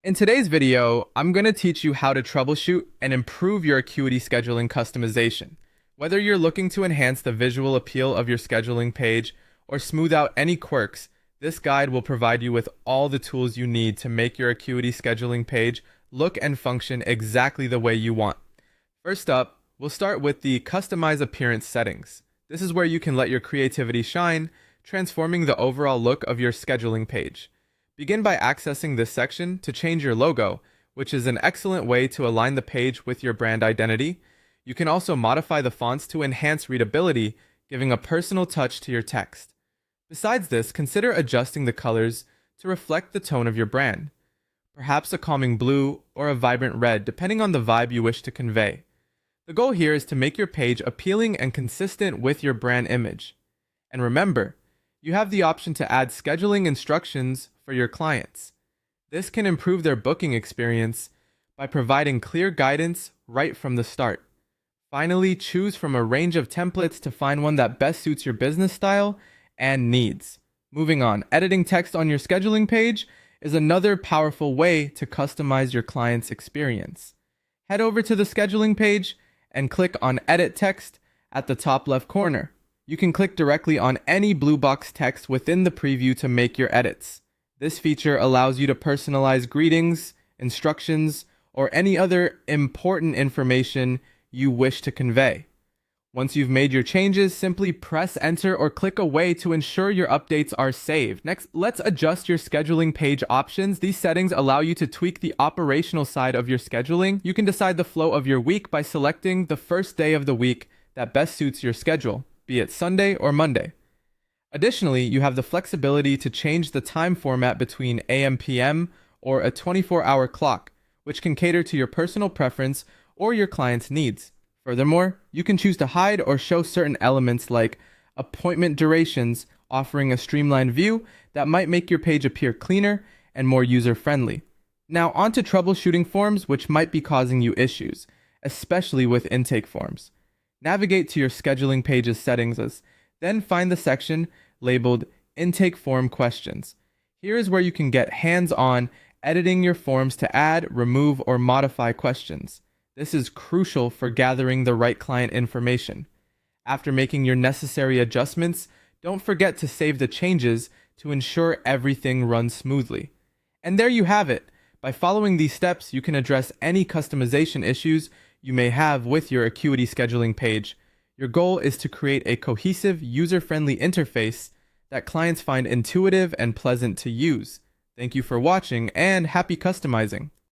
In today's video, I'm going to teach you how to troubleshoot and improve your Acuity scheduling customization. Whether you're looking to enhance the visual appeal of your scheduling page or smooth out any quirks, this guide will provide you with all the tools you need to make your Acuity scheduling page look and function exactly the way you want. First up, we'll start with the Customize Appearance settings. This is where you can let your creativity shine, transforming the overall look of your scheduling page. Begin by accessing this section to change your logo, which is an excellent way to align the page with your brand identity. You can also modify the fonts to enhance readability, giving a personal touch to your text. Besides this, consider adjusting the colors to reflect the tone of your brand. Perhaps a calming blue or a vibrant red, depending on the vibe you wish to convey. The goal here is to make your page appealing and consistent with your brand image. And remember, you have the option to add scheduling instructions for your clients. This can improve their booking experience by providing clear guidance right from the start. Finally, choose from a range of templates to find one that best suits your business style and needs. Moving on, editing text on your scheduling page is another powerful way to customize your client's experience. Head over to the scheduling page and click on Edit Text at the top left corner. You can click directly on any blue box text within the preview to make your edits. This feature allows you to personalize greetings, instructions, or any other important information you wish to convey. Once you've made your changes, simply press enter or click away to ensure your updates are saved. Next, let's adjust your scheduling page options. These settings allow you to tweak the operational side of your scheduling. You can decide the flow of your week by selecting the first day of the week that best suits your schedule, be it Sunday or Monday. Additionally, you have the flexibility to change the time format between AM/PM or a 24-hour clock, which can cater to your personal preference or your client's needs. Furthermore, you can choose to hide or show certain elements like appointment durations, offering a streamlined view that might make your page appear cleaner and more user-friendly. Now, on to troubleshooting forms, which might be causing you issues, especially with intake forms. Navigate to your scheduling page's settings, then find the section labeled Intake Form Questions. Here is where you can get hands-on editing your forms to add, remove, or modify questions. This is crucial for gathering the right client information. After making your necessary adjustments, don't forget to save the changes to ensure everything runs smoothly. And there you have it. By following these steps, you can address any customization issues you may have with your Acuity scheduling page. Your goal is to create a cohesive, user-friendly interface that clients find intuitive and pleasant to use. Thank you for watching and happy customizing.